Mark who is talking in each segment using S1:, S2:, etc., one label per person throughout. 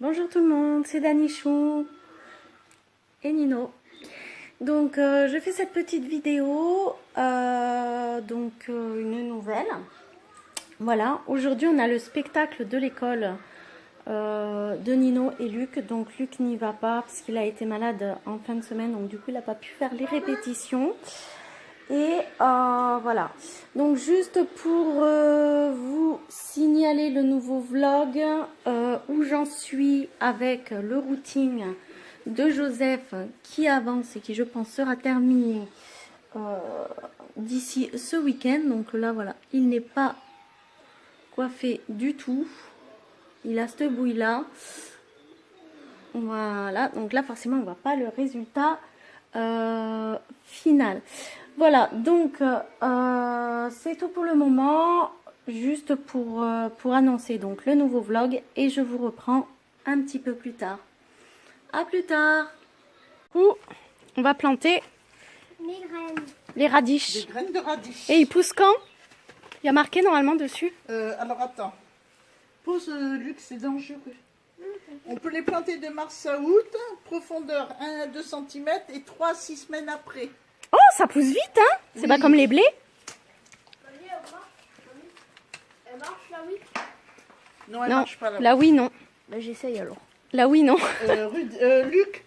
S1: Bonjour tout le monde, c'est Danichou et Nino. Donc je fais cette petite vidéo, une nouvelle. Voilà, aujourd'hui on a le spectacle de l'école de Nino et Luc. Donc Luc n'y va pas parce qu'il a été malade en fin de semaine, donc du coup il n'a pas pu faire les répétitions. Et voilà, donc juste pour vous signaler le nouveau vlog où j'en suis avec le routing de Joseph qui avance et qui je pense sera terminé d'ici ce week-end. Donc là voilà, il n'est pas coiffé du tout, il a cette bouille là. Voilà, donc là forcément on voit pas le résultat final. Voilà, donc c'est tout pour le moment, juste pour annoncer donc le nouveau vlog, et je vous reprends un petit peu plus tard. À plus tard. On va planter les radis.
S2: Des graines de radis.
S1: Et ils poussent quand? Il y a marqué normalement dessus.
S2: Alors attends, pose Luc, c'est dangereux. On peut les planter de mars à août, profondeur 1 à 2 cm et 3 à 6 semaines après.
S1: Oh, ça pousse vite, hein? C'est pas comme les blés?
S3: Elle marche là, oui.
S2: Non, elle
S1: Non,
S2: marche pas là.
S1: là oui, non.
S3: Bah, j'essaye alors.
S1: Là oui, non.
S2: Luc,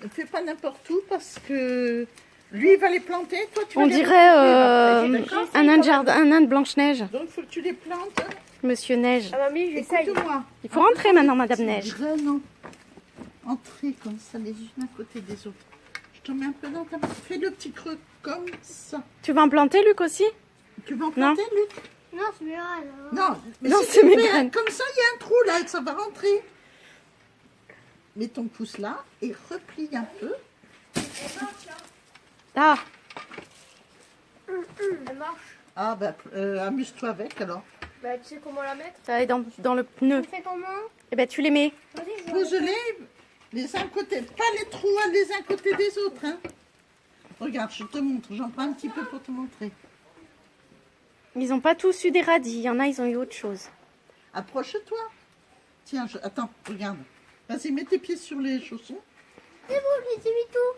S2: ne fais pas n'importe où parce que lui il va les planter, toi tu vas
S1: On
S2: les
S1: dirait
S2: recouvrir après, d'accord
S1: un nain de Blanche-Neige.
S2: Donc il faut que tu les plantes.
S1: Monsieur Neige.
S3: Ah, mamie, j'essaye.
S2: Écoute-moi.
S1: Il faut rentrer maintenant, Madame Neige.
S2: Vraiment. Entrer comme ça, les unes à côté des autres. Je te mets un peu dans ta main. Fais le petit creux comme ça.
S1: Tu vas en planter, Luc, aussi?
S2: Tu vas en planter, Luc?
S3: Non, c'est bien.
S2: Non, mais
S1: Non,
S2: si
S1: c'est
S2: tu
S1: mes
S2: mets,
S1: graines.
S2: comme ça, il y a un trou là, ça va rentrer. Mets ton pouce là et replie un peu.
S1: Ah,
S3: Elle marche.
S2: Ah, bah, amuse-toi avec alors.
S3: Bah, tu sais comment la mettre?
S1: ça va aller dans le pneu.
S3: On fait comment?
S1: Eh ben, tu les mets.
S3: Vas-y, je vais.
S2: Pose-les les uns côté, pas les trous les uns côté des autres. Hein. Regarde, je te montre, j'en prends un petit peu pour te montrer.
S1: Ils n'ont pas tous eu des radis. Il y en a, ils ont eu autre chose.
S2: Approche-toi. Tiens, attends, regarde. Vas-y, mets tes pieds sur les chaussons.
S3: C'est bon, j'ai mis tout.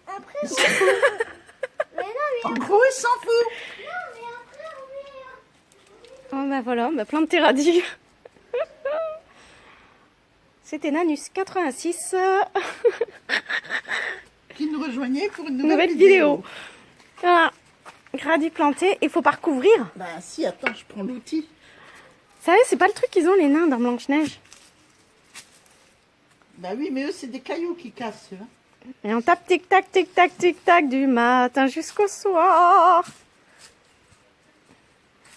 S3: Après, mais non, mais.
S2: En gros, il s'en fout.
S3: Non, mais après, on met.
S1: Oh, ben voilà, on va planter tes radis. C'était Nanus 86.
S2: Qui nous rejoignait pour une
S1: Nouvelle vidéo. Voilà. Radis plantés. Il faut pas recouvrir.
S2: Bah si, attends, je prends l'outil.
S1: Vous savez, c'est pas le truc qu'ils ont, les nains, dans Blanche-Neige.
S2: Bah oui, mais eux, c'est des cailloux qui cassent. Hein.
S1: Et on tape tic-tac, tic-tac, tic-tac du matin jusqu'au soir.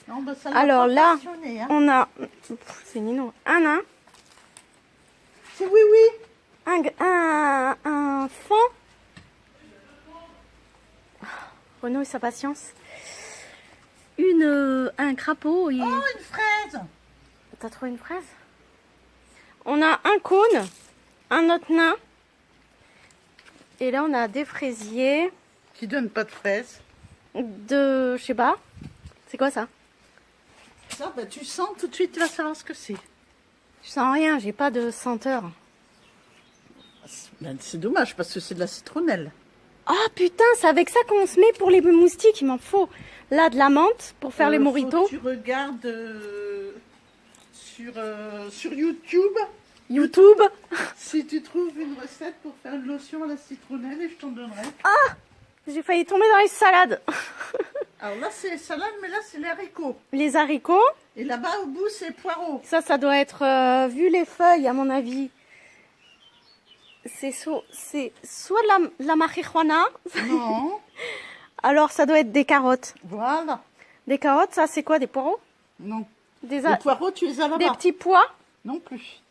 S2: Non, bah, ça l'a
S1: Alors
S2: pas
S1: là,
S2: passionné, hein.
S1: on a... C'est Nino. Un nain.
S2: C'est oui, oui.
S1: Un fan. Renaud et sa patience. Un crapaud.
S2: Oh, une fraise.
S1: T'as trouvé une fraise? On a un cône, un autre nain. Et là, on a des fraisiers.
S2: Qui donne pas de fraises.
S1: Je sais pas. C'est quoi ça?
S2: Ça, bah tu sens tout de suite, tu vas savoir ce que c'est.
S1: Je sens rien, j'ai pas de senteur.
S2: Ben, c'est dommage parce que c'est de la citronnelle.
S1: Ah putain, c'est avec ça qu'on se met pour les moustiques, il m'en faut. Là, de la menthe pour faire les
S2: Faut
S1: moritos.
S2: que tu regardes sur YouTube
S1: YouTube.
S2: si tu trouves une recette pour faire une lotion à la citronnelle et je t'en donnerai.
S1: J'ai failli tomber dans les salades.
S2: Alors là, c'est salade, mais là, c'est les haricots.
S1: Les haricots.
S2: Et là-bas, au bout, c'est poireaux.
S1: Ça doit être, vu les feuilles, à mon avis, c'est soit de la marijuana,
S2: Non.
S1: alors ça doit être des carottes.
S2: Voilà.
S1: Des carottes, ça c'est quoi? Des poireaux?
S2: Non.
S1: Des
S2: Les poireaux, tu les as
S1: des
S2: là-bas.
S1: petits pois?
S2: Non plus.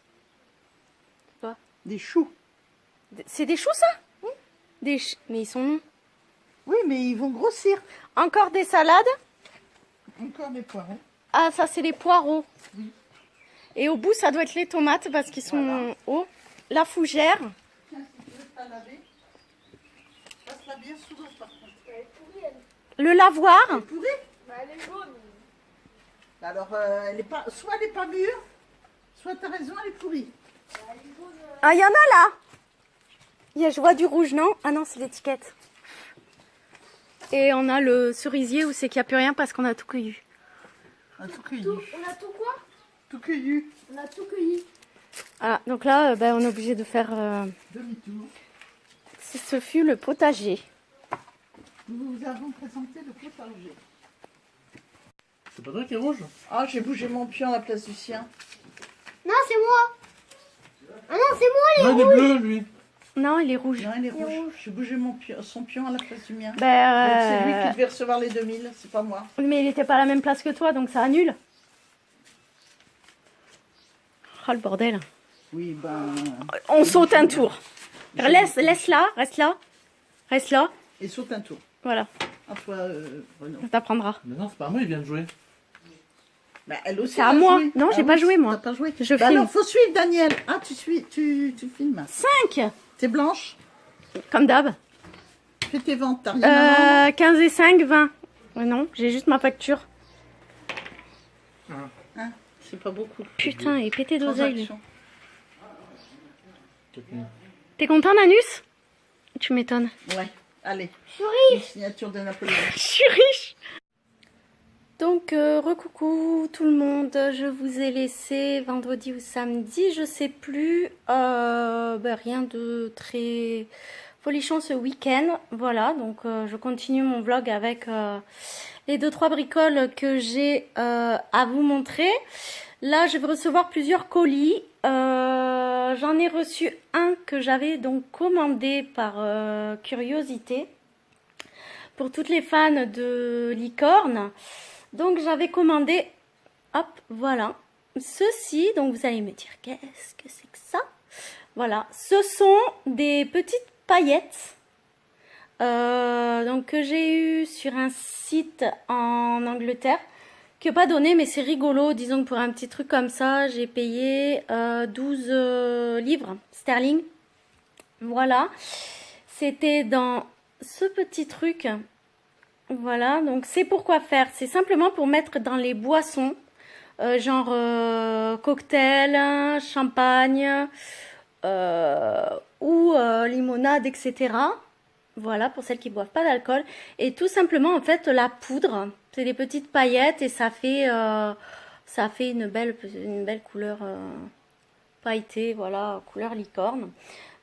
S1: Quoi?
S2: Des choux.
S1: C'est des choux, ça? Mais ils sont longs.
S2: Oui, mais ils vont grossir.
S1: Encore des salades.
S2: Encore des poireaux.
S1: Ah, ça c'est les poireaux.
S2: Oui.
S1: Et au bout, ça doit être les tomates parce qu'ils sont hauts. La fougère.
S2: Tiens, si tu veux pas laver, passe-la bien sous l'eau, par contre.
S3: Elle est pourrie,
S1: Le lavoir.
S2: Elle est pourrie.
S3: Bah, elle est jaune.
S2: Alors, elle est pas, soit elle n'est pas mûre, Soit t'as raison, elle est pourrie.
S1: Ah, il y en a là. Je vois du rouge, non? Ah non, c'est l'étiquette. Et on a le cerisier où c'est qu'il n'y a plus rien parce qu'on a tout cueilli.
S2: On a tout cueilli.
S3: On a tout quoi?
S2: Tout cueilli.
S3: On a tout cueilli.
S1: Ah, donc là, on est obligé de faire...
S2: Demi-tour.
S1: ce fut le potager.
S2: Nous vous avons présenté le potager.
S4: C'est pas toi qui est rouge?
S2: Ah, j'ai bougé mon pion à la place du sien.
S3: Non, c'est moi. Ah non, c'est moi
S4: Non, il est bleu, lui.
S1: Non, il est rouge.
S2: Non, il est rouge. J'ai bougé son pion à la place du mien. Donc
S1: Ben,
S2: c'est lui qui devait recevoir les 2000, c'est pas moi.
S1: mais il était pas à la même place que toi, donc ça annule. Oh le bordel.
S2: Oui, ben...
S1: On saute un tour. Laisse là, reste là. Reste là.
S2: Et saute un tour.
S1: Voilà,
S2: À toi, Renaud.
S1: on t'apprendra.
S4: Mais non, c'est pas à moi, il vient de jouer.
S2: Bah, elle aussi.
S1: C'est à
S2: elle a
S1: moi.
S2: joué.
S1: Non, j'ai
S2: Ah
S1: pas
S2: oui,
S1: joué, moi.
S2: T'as pas joué.
S1: Je
S2: Bah
S1: filme.
S2: alors, faut suivre Daniel. Ah, tu filmes.
S1: 5
S2: T'es blanche.
S1: comme d'hab.
S2: Fais tes ventes. T'as rien à vendre.
S1: 15 et 5, 20. Non, j'ai juste ma facture.
S2: Hein, c'est pas beaucoup.
S1: Putain, il est pété d'oseille. lui.
S2: Transaction.
S1: T'es content, Nanus? Tu m'étonnes.
S2: Ouais, allez. Une signature de Napoléon.
S1: Je suis riche. Donc, recoucou tout le monde. Je vous ai laissé vendredi ou samedi, je sais plus. Rien de très folichon ce week-end. Voilà, donc je continue mon vlog avec les 2-3 bricoles que j'ai à vous montrer. Là, je vais recevoir plusieurs colis. J'en ai reçu un que j'avais donc commandé par curiosité pour toutes les fans de licorne. Donc j'avais commandé, hop, voilà, ceci. Donc vous allez me dire, qu'est-ce que c'est que ça? Voilà, ce sont des petites paillettes donc que j'ai eu sur un site en Angleterre, qui n'a pas donné, mais c'est rigolo. Disons que pour un petit truc comme ça, j'ai payé 12 livres sterling. Voilà, c'était dans ce petit truc. Voilà, donc c'est pour quoi faire? C'est simplement pour mettre dans les boissons, genre cocktail, champagne ou limonade, etc. Voilà, pour celles qui boivent pas d'alcool. Et tout simplement, en fait, la poudre, c'est des petites paillettes et ça fait une belle couleur pailletée, voilà, couleur licorne.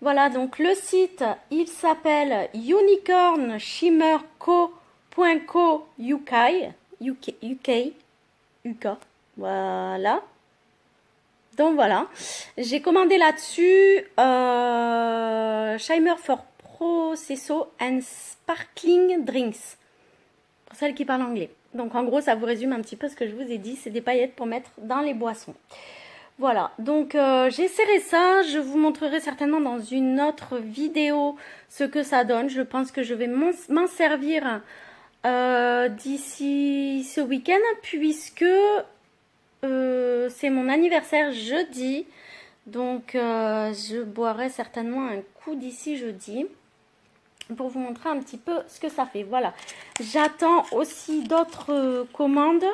S1: Voilà, donc le site, il s'appelle Unicorn Shimmer Co. .co.uk, voilà. Donc voilà, j'ai commandé là-dessus Shimmer for Processo and Sparkling Drinks, pour celles qui parlent anglais. Donc en gros, ça vous résume un petit peu ce que je vous ai dit, c'est des paillettes pour mettre dans les boissons. Voilà, donc j'essaierai ça, je vous montrerai certainement dans une autre vidéo ce que ça donne. Je pense que je vais m'en servir d'ici ce week-end, puisque c'est mon anniversaire jeudi, donc je boirai certainement un coup d'ici jeudi pour vous montrer un petit peu ce que ça fait. Voilà, j'attends aussi d'autres commandes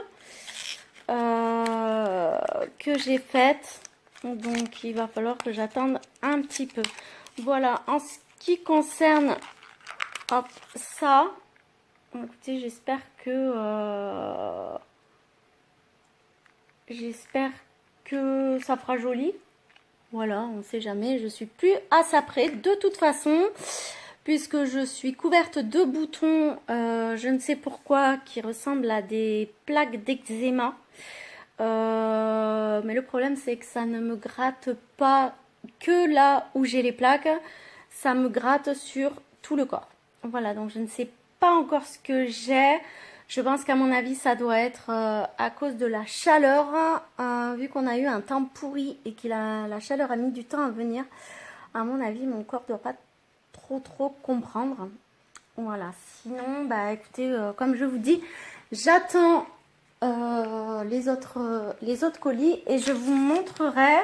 S1: que j'ai faites, donc il va falloir que j'attende un petit peu. Voilà, en ce qui concerne ça, écoutez, j'espère que ça fera joli. Voilà, on ne sait jamais, je suis plus à ça près de toute façon, puisque je suis couverte de boutons, je ne sais pourquoi, qui ressemblent à des plaques d'eczéma. Mais le problème, c'est que ça ne me gratte pas que là où j'ai les plaques, ça me gratte sur tout le corps. Voilà, donc je ne sais pas encore ce que j'ai. Je pense qu'à mon avis, ça doit être à cause de la chaleur, vu qu'on a eu un temps pourri et que la chaleur a mis du temps à venir. À mon avis, mon corps ne doit pas trop comprendre. Voilà, sinon, bah écoutez, comme je vous dis, j'attends les autres colis et je vous montrerai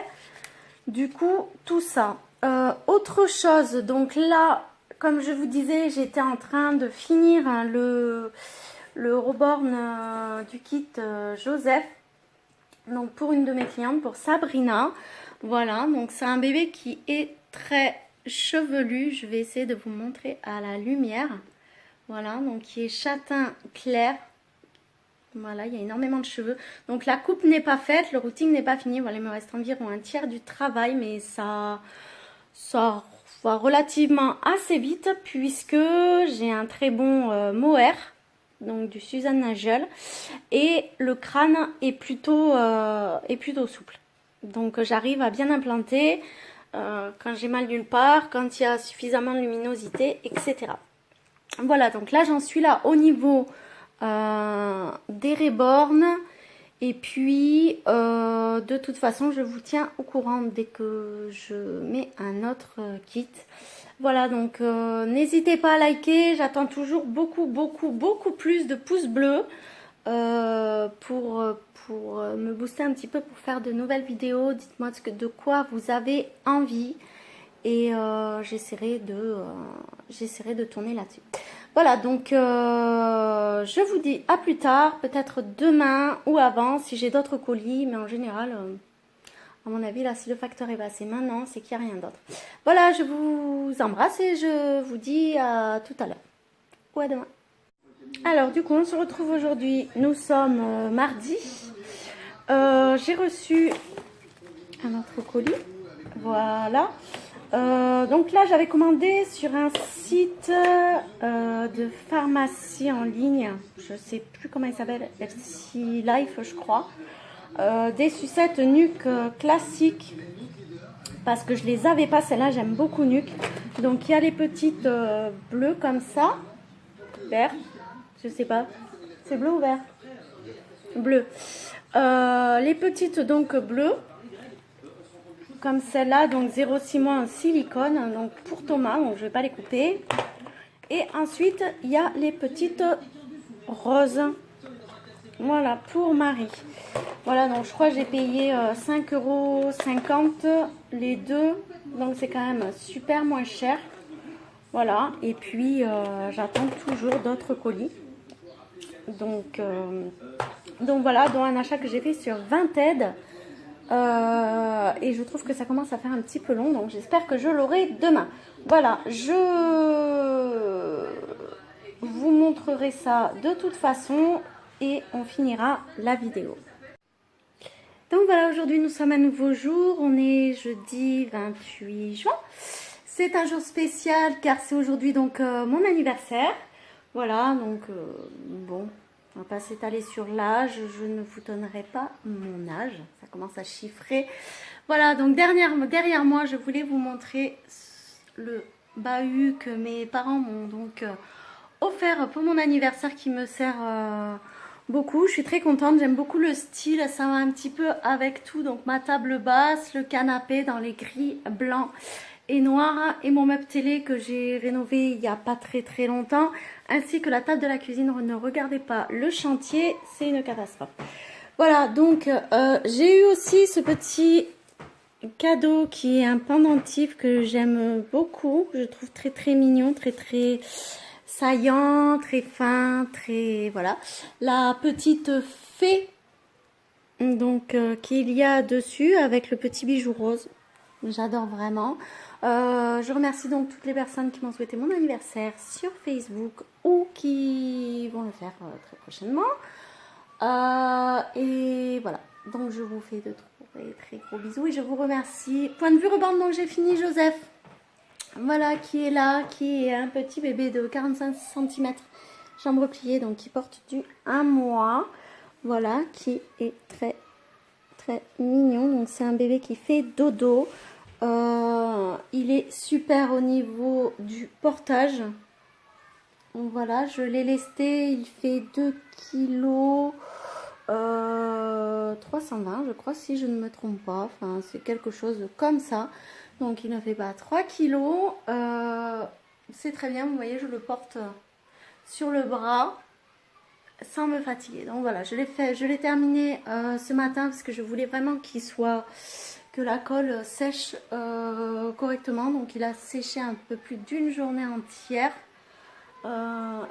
S1: du coup tout ça. Autre chose, donc là, comme je vous disais, j'étais en train de finir le reborn du kit Joseph. Donc pour une de mes clientes, pour Sabrina. Voilà, donc c'est un bébé qui est très chevelu. Je vais essayer de vous montrer à la lumière. Voilà, donc qui est châtain clair. Voilà, il y a énormément de cheveux. Donc la coupe n'est pas faite, le routing n'est pas fini. Voilà, il me reste environ un tiers du travail, mais ça va relativement assez vite puisque j'ai un très bon mohair, donc du Suzanne Nagel, et le crâne est plutôt souple. Donc j'arrive à bien implanter quand j'ai mal nulle part, quand il y a suffisamment de luminosité, etc. Voilà, donc là j'en suis là au niveau des reborn. Et puis de toute façon je vous tiens au courant dès que je mets un autre kit. Voilà, donc n'hésitez pas à liker, j'attends toujours beaucoup plus de pouces bleus pour me booster un petit peu pour faire de nouvelles vidéos. Dites-moi de quoi vous avez envie et j'essaierai de tourner là-dessus. Voilà, donc je vous dis à plus tard, peut-être demain ou avant si j'ai d'autres colis, mais en général, à mon avis, là, si le facteur est passé maintenant, c'est qu'il n'y a rien d'autre. Voilà, je vous embrasse et je vous dis à tout à l'heure. Ou à demain. Alors, du coup, on se retrouve aujourd'hui. Nous sommes mardi. J'ai reçu un autre colis. Voilà. Donc là, j'avais commandé sur un site de pharmacie en ligne. Je ne sais plus comment il s'appelle. FC Life, je crois. Des sucettes Nuc classiques. Parce que je les avais pas, celles-là, j'aime beaucoup Nuc. Donc, il y a les petites bleues comme ça. Vert. Je sais pas. C'est bleu ou vert? Bleu. Les petites, donc, bleues. Comme celle-là, donc 0,6 mois en silicone, donc pour Thomas, donc je ne vais pas les couper. Et ensuite, il y a les petites roses, voilà, pour Marie. Voilà, donc je crois que j'ai payé 5,50 € les deux, donc c'est quand même super moins cher. Voilà, et puis j'attends toujours d'autres colis. Donc voilà, dont un achat que j'ai fait sur Vinted. Et je trouve que ça commence à faire un petit peu long, donc j'espère que je l'aurai demain. Voilà, je vous montrerai ça de toute façon et on finira la vidéo. Donc voilà, aujourd'hui nous sommes à nouveau jour, on est jeudi 28 juin. C'est un jour spécial car c'est aujourd'hui donc mon anniversaire. Voilà, donc bon... On va pas s'étaler sur l'âge, je ne vous donnerai pas mon âge, ça commence à chiffrer. Voilà, donc derrière moi, je voulais vous montrer le bahut que mes parents m'ont donc offert pour mon anniversaire qui me sert beaucoup. Je suis très contente, j'aime beaucoup le style, ça va un petit peu avec tout. Donc ma table basse, le canapé dans les gris, blanc et noir et mon meuble télé que j'ai rénové il n'y a pas très longtemps, ainsi que la table de la cuisine. Ne regardez pas le chantier, c'est une catastrophe. Voilà, donc j'ai eu aussi ce petit cadeau qui est un pendentif que j'aime beaucoup, je trouve très mignon, très saillant, très fin, très voilà. La petite fée donc qu'il y a dessus avec le petit bijou rose. J'adore vraiment. Je remercie donc toutes les personnes qui m'ont souhaité mon anniversaire sur Facebook ou qui vont le faire très prochainement. Et voilà. Donc je vous fais de très gros bisous et je vous remercie. Point de vue rebande, donc j'ai fini Joseph. Voilà qui est là, qui est un petit bébé de 45 cm. Chambre pliée, donc qui porte du 1 mois. Voilà, qui est très mignon. Donc c'est un bébé qui fait dodo. Il est super au niveau du portage. Donc voilà, je l'ai lesté, il fait 2 kg 320 je crois, si je ne me trompe pas. Enfin, c'est quelque chose comme ça. Donc il ne fait pas 3 kg. C'est très bien, vous voyez, je le porte sur le bras sans me fatiguer. Donc voilà, je l'ai terminé ce matin parce que je voulais vraiment qu'il soit... que la colle sèche correctement. Donc il a séché un peu plus d'une journée entière.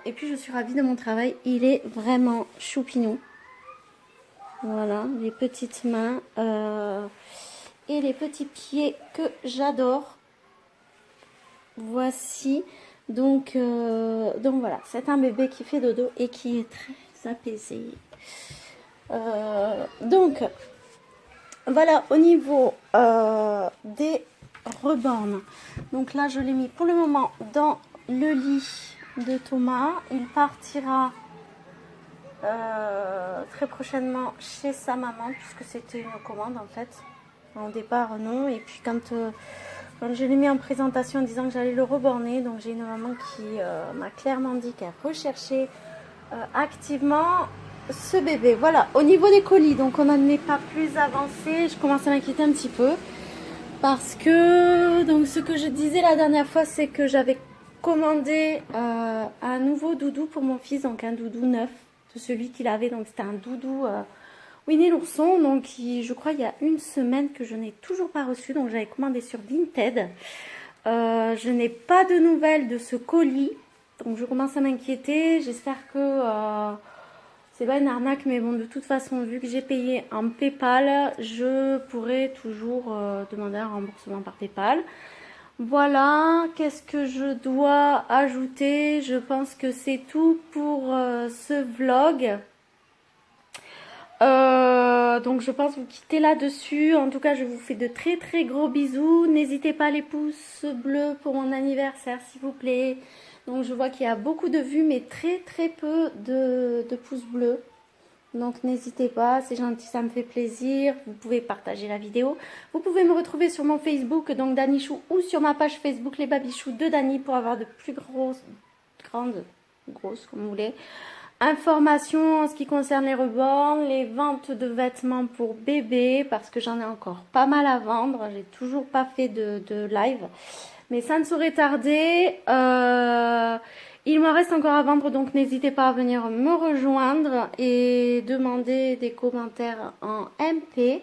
S1: Et puis je suis ravie de mon travail. Il est vraiment choupignon. Voilà, les petites mains et les petits pieds que j'adore. Voici. Donc voilà, c'est un bébé qui fait dodo et qui est très apaisé. Donc, voilà, au niveau des rebornes. Donc là, je l'ai mis pour le moment dans le lit de Thomas. Il partira très prochainement chez sa maman, puisque c'était une commande en fait. Au départ, non. Et puis quand je l'ai mis en présentation en disant que j'allais le reborner, donc j'ai une maman qui m'a clairement dit qu'elle recherchait activement ce bébé. Voilà, au niveau des colis, donc on n'en est pas plus avancé. Je commence à m'inquiéter un petit peu. Parce que, donc ce que je disais la dernière fois, c'est que j'avais commandé un nouveau doudou pour mon fils, donc un doudou neuf de celui qu'il avait. Donc c'était un doudou Winnie l'ourson, donc je crois il y a une semaine que je n'ai toujours pas reçu, donc j'avais commandé sur Vinted. Je n'ai pas de nouvelles de ce colis, donc je commence à m'inquiéter. J'espère que c'est pas une arnaque, mais bon, de toute façon, vu que j'ai payé en PayPal, je pourrai toujours demander un remboursement par PayPal. Voilà, qu'est-ce que je dois ajouter? Je pense que c'est tout pour ce vlog. Donc je pense vous quitter là-dessus. En tout cas, je vous fais de très très gros bisous. N'hésitez pas les pouces bleus pour mon anniversaire, s'il vous plaît. Donc je vois qu'il y a beaucoup de vues, mais très très peu de pouces bleus. Donc n'hésitez pas, c'est gentil, ça me fait plaisir. Vous pouvez partager la vidéo. Vous pouvez me retrouver sur mon Facebook, donc Danichou, ou sur ma page Facebook Les Babichous de Dani pour avoir de plus grosses, grosses comme vous voulez, informations en ce qui concerne les reborns, les ventes de vêtements pour bébé, parce que j'en ai encore pas mal à vendre. J'ai toujours pas fait de live, mais ça ne saurait tarder. Il m'en reste encore à vendre, donc n'hésitez pas à venir me rejoindre et demander des commentaires en MP.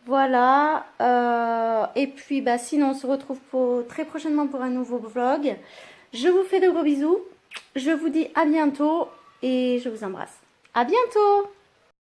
S1: Voilà. Et puis, sinon, on se retrouve très prochainement pour un nouveau vlog. Je vous fais de gros bisous. Je vous dis à bientôt et je vous embrasse. À bientôt!